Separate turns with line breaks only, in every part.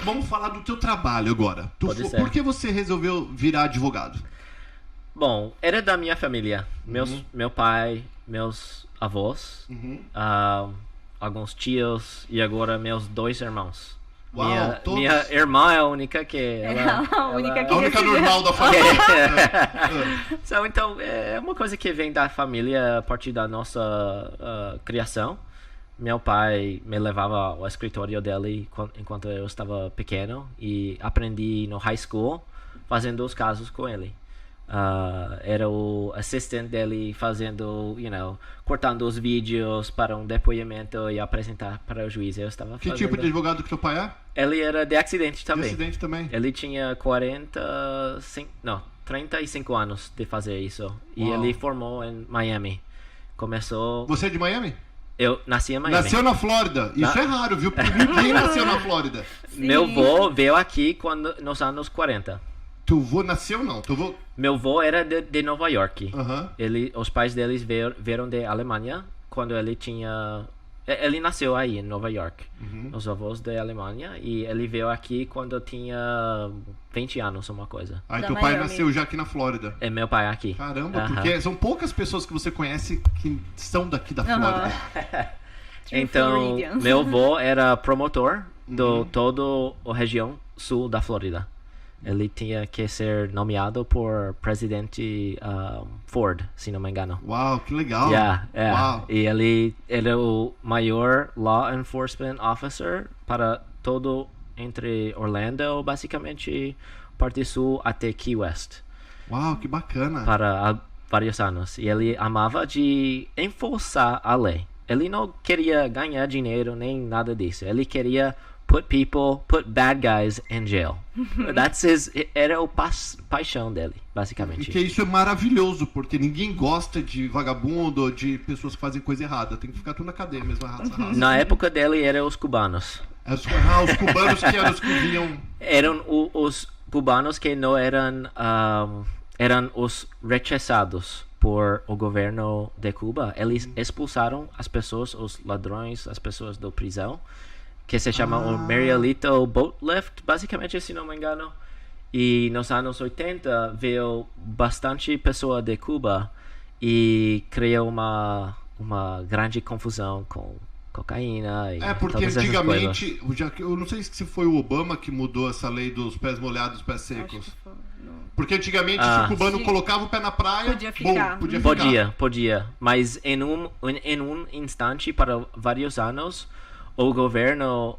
vamos falar do teu trabalho agora.
Pode ser.
Por que você resolveu virar advogado?
Bom, era da minha família. Meu pai, meus avós, alguns tios e agora meus 2 irmãos.
Uau,
minha irmã é a única que...
A única que
A única
decidiu.
normal da família.
Então, é uma coisa que vem da família a partir da nossa criação. Meu pai me levava ao escritório dele enquanto eu estava pequeno e aprendi no high school fazendo os casos com ele. Era o assistente dele fazendo, cortando os vídeos para um depoimento e apresentar para o juiz. Eu estava
Que
fazendo...
tipo de advogado que teu pai é?
Ele era de acidente também.
De acidente também.
Ele tinha 35 anos de fazer isso. E
Uau.
ele formou em Miami. Começou...
Você é de Miami?
Eu nasci em Miami.
Nasceu na Flórida. Isso é raro, viu? Porque ninguém nasceu na Flórida.
Meu avô veio aqui nos anos 40.
Teu vô nasceu, não? Teu vô...
Meu avô era de Nova York.
Aham.
Os pais deles vieram de Alemanha quando ele tinha... Ele nasceu aí em Nova York. Os avós da Alemanha. E ele veio aqui quando tinha 20 anos, uma coisa.
Aí
Da
teu pai
Miami.
nasceu já aqui na Flórida.
É meu pai aqui.
Caramba,
Aham.
porque são poucas pessoas que você conhece que são daqui da Flórida.
True
Então,
Floridians.
meu avô era promotor de toda a região sul da Flórida. Ele tinha que ser nomeado por presidente Ford, se não me engano.
Uau, que legal. Uau.
E ele era o maior law enforcement officer para todo entre Orlando, basicamente, parte sul até Key West,
Uau, que bacana.
para vários anos. E ele amava de enforçar a lei. Ele não queria ganhar dinheiro nem nada disso. Ele queria put bad guys in jail. Era o paixão dele,
E
basicamente.
que isso é maravilhoso, porque ninguém gosta de vagabundo ou de pessoas que fazem coisa errada. Tem que ficar tudo na cadeia mesmo, a raça.
Na época dele, eram os cubanos.
Os cubanos que eram os que vinham...
Eram os cubanos que não eram eram os rechaçados por o governo de Cuba. Eles expulsaram as pessoas, os ladrões, as pessoas da prisão, que se chama o Marielito Boat Lift, basicamente, se não me engano. E nos anos 80 veio bastante pessoa de Cuba e criou uma grande confusão com cocaína e
Porque
todas essas coisas.
antigamente, eu não sei se foi o Obama que mudou essa lei dos pés molhados, pés secos.
Acho que foi, não.
Porque antigamente, se o cubano
Sim.
colocava o pé na praia,
Podia ficar.
podia ficar.
Podia. Mas em um instante, para vários anos, o governo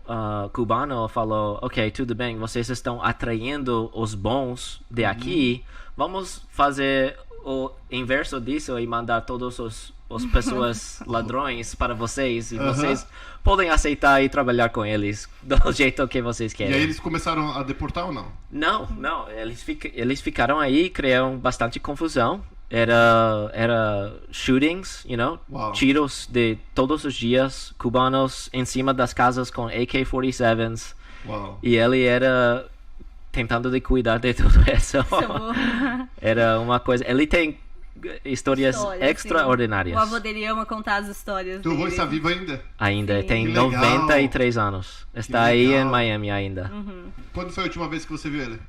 cubano falou, ok, tudo bem, vocês estão atraindo os bons de aqui, vamos fazer o inverso disso e mandar todos os pessoas ladrões para vocês, e vocês podem aceitar e trabalhar com eles do jeito que vocês
E
querem.
aí eles começaram a deportar ou não?
Não, eles ficaram aí, criaram bastante confusão. Era shootings,
Uau.
tiros de todos os dias, cubanos em cima das casas com AK-47s,
Uau.
e ele era tentando de cuidar de tudo isso. Era uma coisa, ele tem histórias
História,
extraordinárias.
sim. O avô dele ama contar as histórias
Teu avô
dele.
está vivo ainda?
Ainda,
Sim.
tem
Que legal.
93 anos. Está aí em
legal.
Miami ainda.
Quando foi a última vez que você viu ele?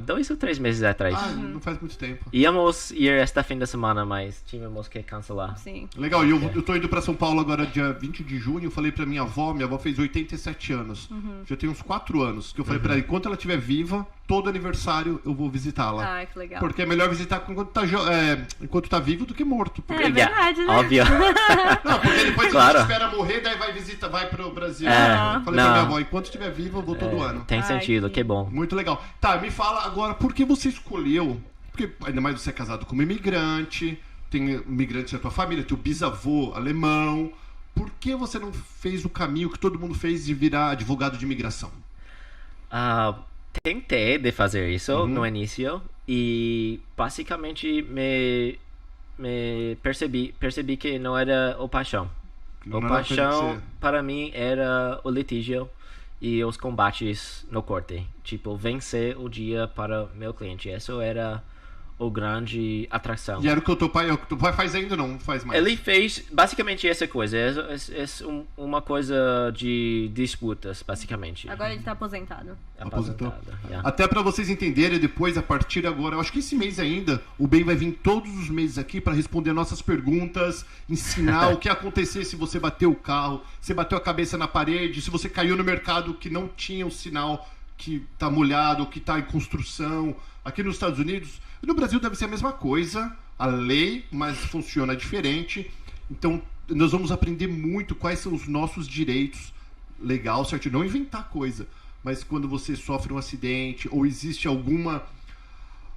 2 ou 3 meses atrás.
Não faz muito tempo.
Íamos ir esta fim de semana, mas tínhamos que cancelar.
Sim.
Legal, e eu tô indo pra São Paulo agora dia 20 de junho, eu falei pra minha avó fez 87 anos. Já tem uns 4 anos, que eu falei pra ela, enquanto ela estiver viva, todo aniversário eu vou visitá-la.
Ai, que legal.
Porque é melhor visitar enquanto tá vivo do que morto. Porque...
É verdade, né?
Óbvio.
Não, porque depois
Claro.
a gente espera morrer, daí vai pro Brasil.
É,
Eu falei pra
não.
minha avó, enquanto estiver viva, eu vou todo ano.
Tem
Ai,
sentido,
que
que bom.
Muito legal. Tá, me fala agora, por que você escolheu? Porque ainda mais você é casado com uma imigrante, tem imigrantes na tua família, teu bisavô alemão. Por que você não fez o caminho que todo mundo fez de virar advogado de imigração?
Tentei de fazer isso no início e basicamente me percebi que não era o paixão.
Não
O
era coisa que
paixão
você-
para mim era o litígio e os combates no corte. Tipo, vencer o dia para meu cliente. Isso era o grande atração.
E era o que o teu pai faz ainda, não faz mais?
Ele fez basicamente essa coisa, uma coisa de disputas, basicamente.
Agora ele tá aposentado.
Aposentou?
Yeah.
Até pra vocês entenderem depois, a partir de agora, eu acho que esse mês ainda, o Ben vai vir todos os meses aqui pra responder nossas perguntas, ensinar o que acontecer se você bateu o carro, se bateu a cabeça na parede, se você caiu no mercado que não tinha o sinal que tá molhado, que tá em construção. Aqui nos Estados Unidos, no Brasil deve ser a mesma coisa, a lei, mas funciona diferente. Então, nós vamos aprender muito quais são os nossos direitos legal, certo? Não inventar coisa, mas quando você sofre um acidente ou existe alguma,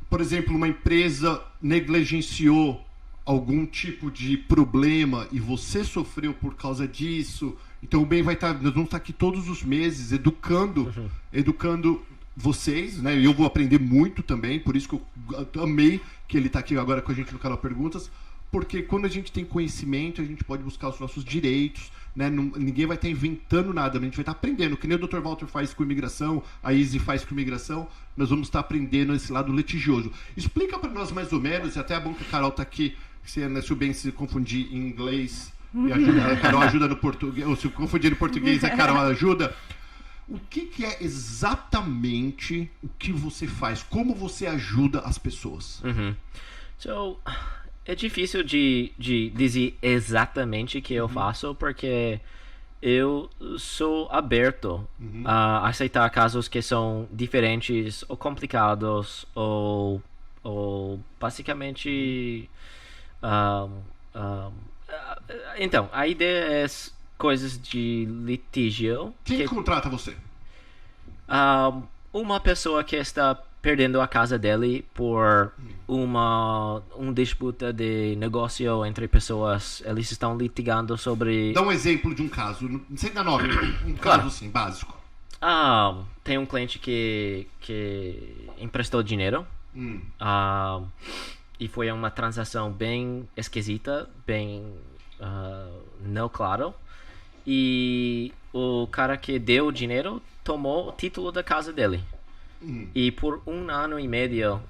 por exemplo, uma empresa negligenciou algum tipo de problema e você sofreu por causa disso, então o Ben vai estar, nós vamos estar aqui todos os meses educando vocês, né? E eu vou aprender muito também, por isso que eu amei que ele está aqui agora com a gente no canal Perguntas, porque quando a gente tem conhecimento, a gente pode buscar os nossos direitos, né? Ninguém vai estar inventando nada, a gente vai estar aprendendo, que nem o Dr. Walter faz com imigração, a Izzy faz com imigração, nós vamos estar aprendendo esse lado litigioso. Explica para nós mais ou menos, e até é bom que a Carol está aqui, se o Ben se confundir em inglês, e a Carol ajuda no português, ou se confundir no português, a Carol ajuda. O que é exatamente o que você faz? Como você ajuda as pessoas?
So, é difícil de dizer exatamente o que eu faço, porque eu sou aberto a aceitar casos que são diferentes ou complicados ou basicamente... então, a ideia é coisas de litígio.
Quem contrata você?
Uma pessoa que está perdendo a casa dele por uma disputa de negócio entre pessoas. Eles estão litigando sobre...
Dá um exemplo de um caso, não sei dar nome, um
Claro.
caso assim, básico.
Tem um cliente que emprestou dinheiro. E foi uma transação bem esquisita, bem não claro. E o cara que deu o dinheiro tomou o título da casa dele. E por 1 ano e meio,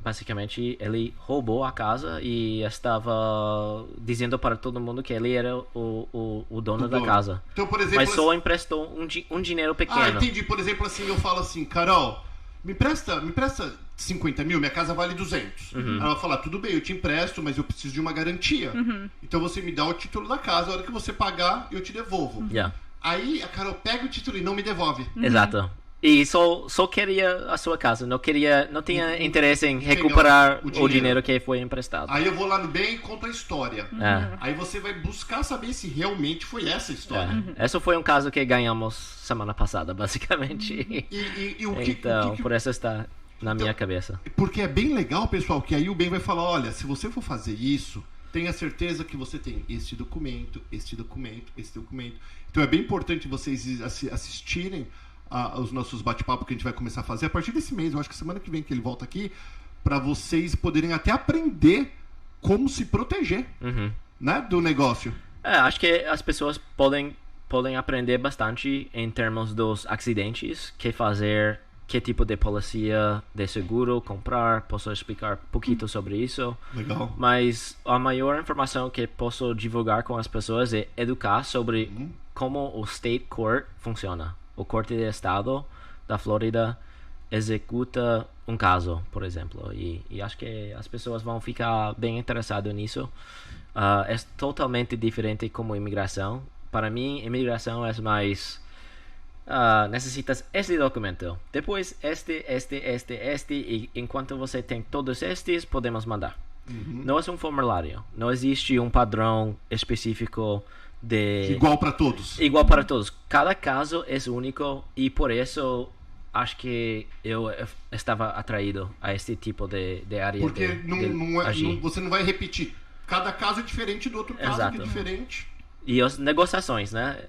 basicamente, ele roubou a casa e estava dizendo para todo mundo que ele era o dono da casa.
Então, por exemplo,
Mas só emprestou um dinheiro pequeno.
entendi. Por exemplo, assim, eu falo assim, Carol, me empresta 50 mil, minha casa vale 200. Ela vai falar, tudo bem, eu te empresto, mas eu preciso de uma garantia. Então você me dá o título da casa, a hora que você pagar, eu te devolvo.
Yeah.
Aí a Carol pega o título e não me devolve.
Exato. E só queria a sua casa, não tinha interesse em recuperar o dinheiro que foi emprestado.
Aí eu vou lá no bem e conto a história.
É.
Aí você vai buscar saber se realmente foi essa história.
Esse foi um caso que ganhamos semana passada, basicamente.
E o que,
Então,
o que-
por isso está na minha cabeça.
Porque é bem legal, pessoal, que aí o Ben vai falar, olha, se você for fazer isso, tenha certeza que você tem este documento, este documento, este documento. Então é bem importante vocês assistirem os nossos bate-papos que a gente vai começar a fazer a partir desse mês. Eu acho que semana que vem que ele volta aqui, para vocês poderem até aprender como se proteger, né, do negócio.
Acho que as pessoas podem aprender bastante em termos dos acidentes, que tipo de policia de seguro comprar. Posso explicar um pouquinho sobre isso.
Legal.
Mas a maior informação que posso divulgar com as pessoas é educar sobre como o State Court funciona. O Corte de Estado da Flórida executa um caso, por exemplo. E acho que as pessoas vão ficar bem interessadas nisso. É totalmente diferente como imigração. Para mim, imigração é mais... necessitas este documento. Depois este. E enquanto você tem todos estes, podemos mandar. Não é um formulário. Não existe um padrão específico de...
Igual para todos.
Igual para todos. Cada caso é único e por isso acho que eu estava atraído a este tipo de área.
Porque
de agir.
você não vai repetir. Cada caso é diferente do outro caso,
Exato.
que é diferente.
E as negociações, né?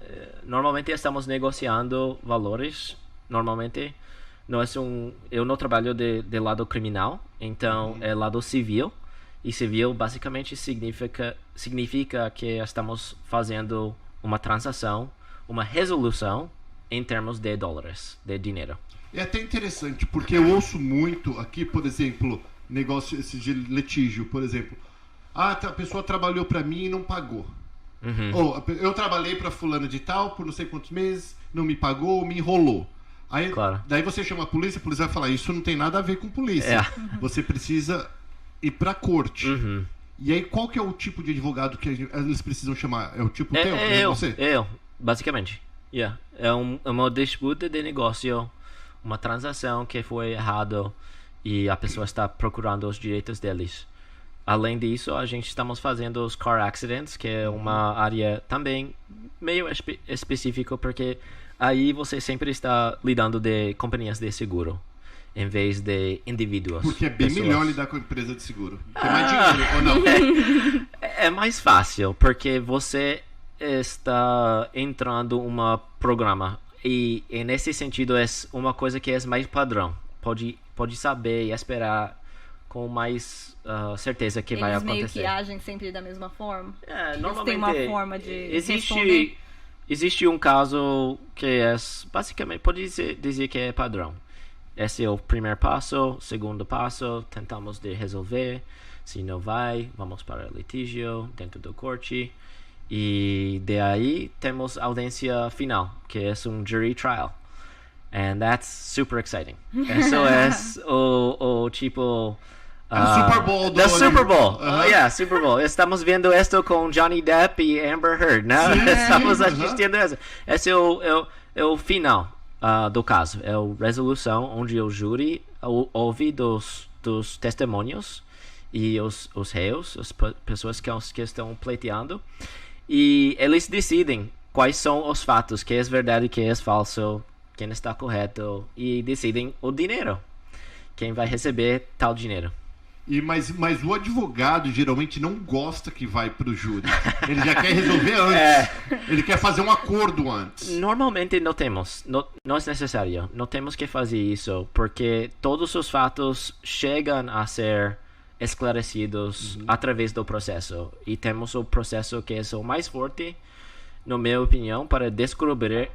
Normalmente estamos negociando valores. Normalmente eu não trabalho de lado criminal, então é lado civil. E civil basicamente significa que estamos fazendo uma transação, uma resolução em termos de dólares, de dinheiro.
É até interessante, porque eu ouço muito aqui, por exemplo, negócio esse de litígio, por exemplo. A pessoa trabalhou pra mim e não pagou. Ou eu trabalhei pra fulano de tal por não sei quantos meses, não me pagou, me enrolou. Aí,
Claro.
Daí você chama a polícia vai falar, isso não tem nada a ver com polícia. Você precisa ir pra corte. E aí, qual que é o tipo de advogado que eles precisam chamar? É o tipo teu? Você?
Eu, basicamente. Yeah. É uma disputa de negócio, uma transação que foi errado e a pessoa está procurando os direitos deles. Além disso, a gente estamos fazendo os car accidents, que é uma área também meio específica, porque aí você sempre está lidando de companhias de seguro, em vez de indivíduos.
Porque é bem
pessoas.
melhor lidar com a empresa de seguro. Tem mais dinheiro, ou não?
É mais fácil, porque você está entrando em um programa e nesse sentido é uma coisa que é mais padrão. Pode saber e esperar com mais certeza que vai
Eles meio
acontecer.
que agem sempre da mesma forma.
É,
Eles
normalmente
têm uma forma de responder.
existe um caso que é basicamente pode dizer que é padrão. Esse é o primeiro passo, segundo passo, tentamos de resolver. Se não vai, vamos para o litígio dentro do corte. E daí temos a audiência final, que é um jury trial. And that's super exciting. Isso é o tipo...
Super Bowl do
The Super Bowl.
Uhum.
Yeah, Super Bowl. Estamos vendo isto com Johnny Depp e Amber Heard, né? Estamos assistindo isso. Esse é o final do caso. É a resolução onde o júri ouve dos testemunhos e os réus, as pessoas que estão pleiteando, e eles decidem quais são os fatos, que é verdade, que é falso, quem está correto, e decidem o dinheiro, quem vai receber tal dinheiro.
Mas o advogado geralmente não gosta que vai pro júri. Ele já quer resolver antes. Ele quer fazer um acordo antes.
Normalmente não temos, não é necessário. Não temos que fazer isso, porque todos os fatos chegam a ser esclarecidos através do processo. E temos o processo que é o mais forte, na minha opinião, para descobrir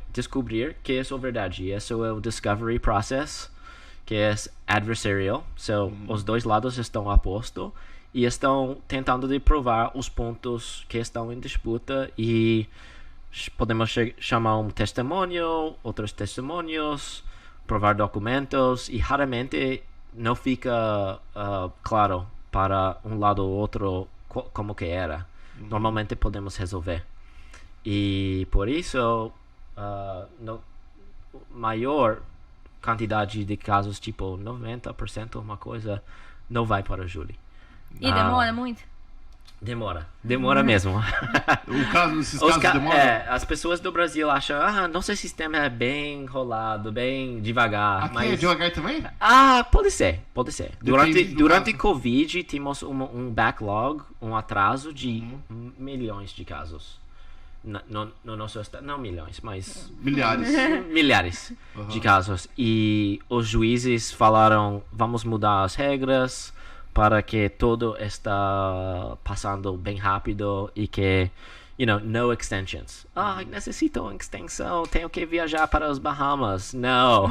que é a verdade. Esse é o discovery process, que é adversarial. Os dois lados estão opostos e estão tentando de provar os pontos que estão em disputa, e podemos chamar um testemunho, outros testemunhos, provar documentos, e raramente não fica claro para um lado ou outro como que era. Normalmente podemos resolver. E por isso, maior quantidade de casos, tipo 90%, uma coisa, não vai para o júri.
E demora muito?
Demora mesmo.
Esses casos demoram?
As pessoas do Brasil acham, nosso sistema é bem enrolado, bem devagar.
Aqui
mas...
é devagar também?
Pode ser. Durante Covid, tínhamos um backlog, um atraso de milhões de casos. No nosso estado, não milhões, mas milhares de casos. E os juízes falaram, vamos mudar as regras para que tudo está passando bem rápido e que, no extensions. Necessito uma extensão, tenho que viajar para os Bahamas. Não.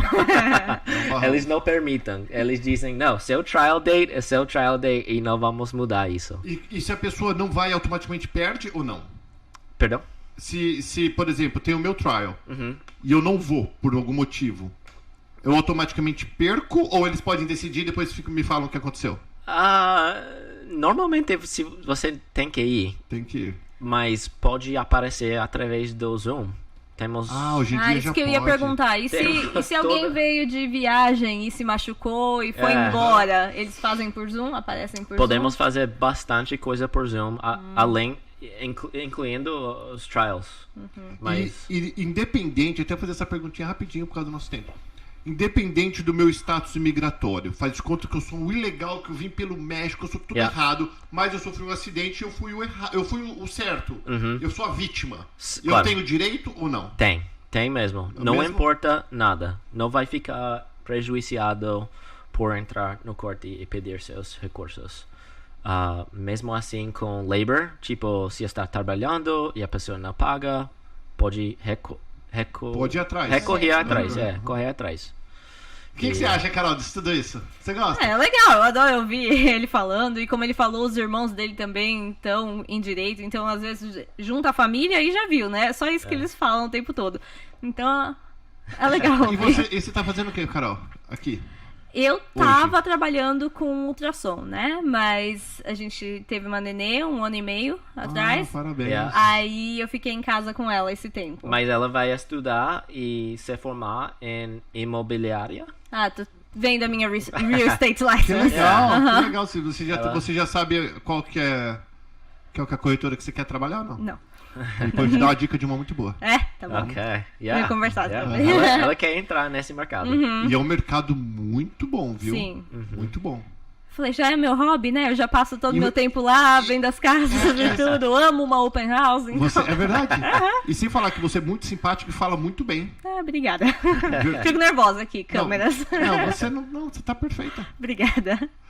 Eles não permitem. Eles dizem, não, seu trial date é seu trial date e não vamos mudar isso.
E se a pessoa não vai, automaticamente perde ou não?
Perdão?
Se, por exemplo, tem o meu trial e eu não vou por algum motivo, eu automaticamente perco, ou eles podem decidir e depois me falam o que aconteceu?
Normalmente se você tem que ir.
Tem que ir.
Mas pode aparecer através do Zoom. Temos...
hoje em dia
isso
já
que eu
pode.
ia perguntar. E se alguém veio de viagem e se machucou e foi embora, eles fazem por Zoom? Aparecem por Zoom?
Podemos fazer bastante coisa por Zoom, além... incluindo os trials. Mas...
E independente, até fazer essa perguntinha rapidinho por causa do nosso tempo. Independente do meu status imigratório, faz de conta que eu sou um ilegal, que eu vim pelo México, eu sou tudo errado, mas eu sofri um acidente e eu fui o certo. Eu sou a vítima.
Claro.
Eu tenho direito ou não?
Tem mesmo. Não importa nada. Não vai ficar prejudiciado por entrar no corte e pedir seus recursos. Mesmo assim com labor, tipo, se está trabalhando e a pessoa não paga, pode
pode ir atrás.
recorrer atrás, correr atrás.
O que você acha, Carol, disso tudo isso? Você gosta?
É legal, eu adoro ouvir ele falando. E como ele falou, os irmãos dele também estão em direito. Então, às vezes, junta a família e já viu, né? É só isso que eles falam o tempo todo. Então, é legal
E
ouvir.
você tá fazendo o que, Carol? Aqui?
Eu tava trabalhando com ultrassom, né? Mas a gente teve uma nenê 1 ano e meio atrás.
Parabéns.
Yeah.
Aí eu fiquei em casa com ela esse tempo.
Mas ela vai estudar e se formar em imobiliária.
Ah, tô vendo a minha real estate
Que
license.
legal, que legal. Você já sabe qual que é a corretora que você quer trabalhar, não?
Não.
Ele pode te dar uma dica de uma muito boa.
É, tá bom.
Ok.
Vamos conversar também.
Ela quer entrar nesse mercado.
E é um mercado muito bom, viu?
Sim.
Muito bom.
Falei, já é meu hobby, né? Eu já passo todo o
E
meu tempo lá, vendo as casas e tudo. Amo uma open house. Então...
É verdade. E sem falar que você é muito simpático e fala muito bem.
Ah, obrigada. Fico nervosa aqui, câmeras.
Não, você não, você tá perfeita.
Obrigada.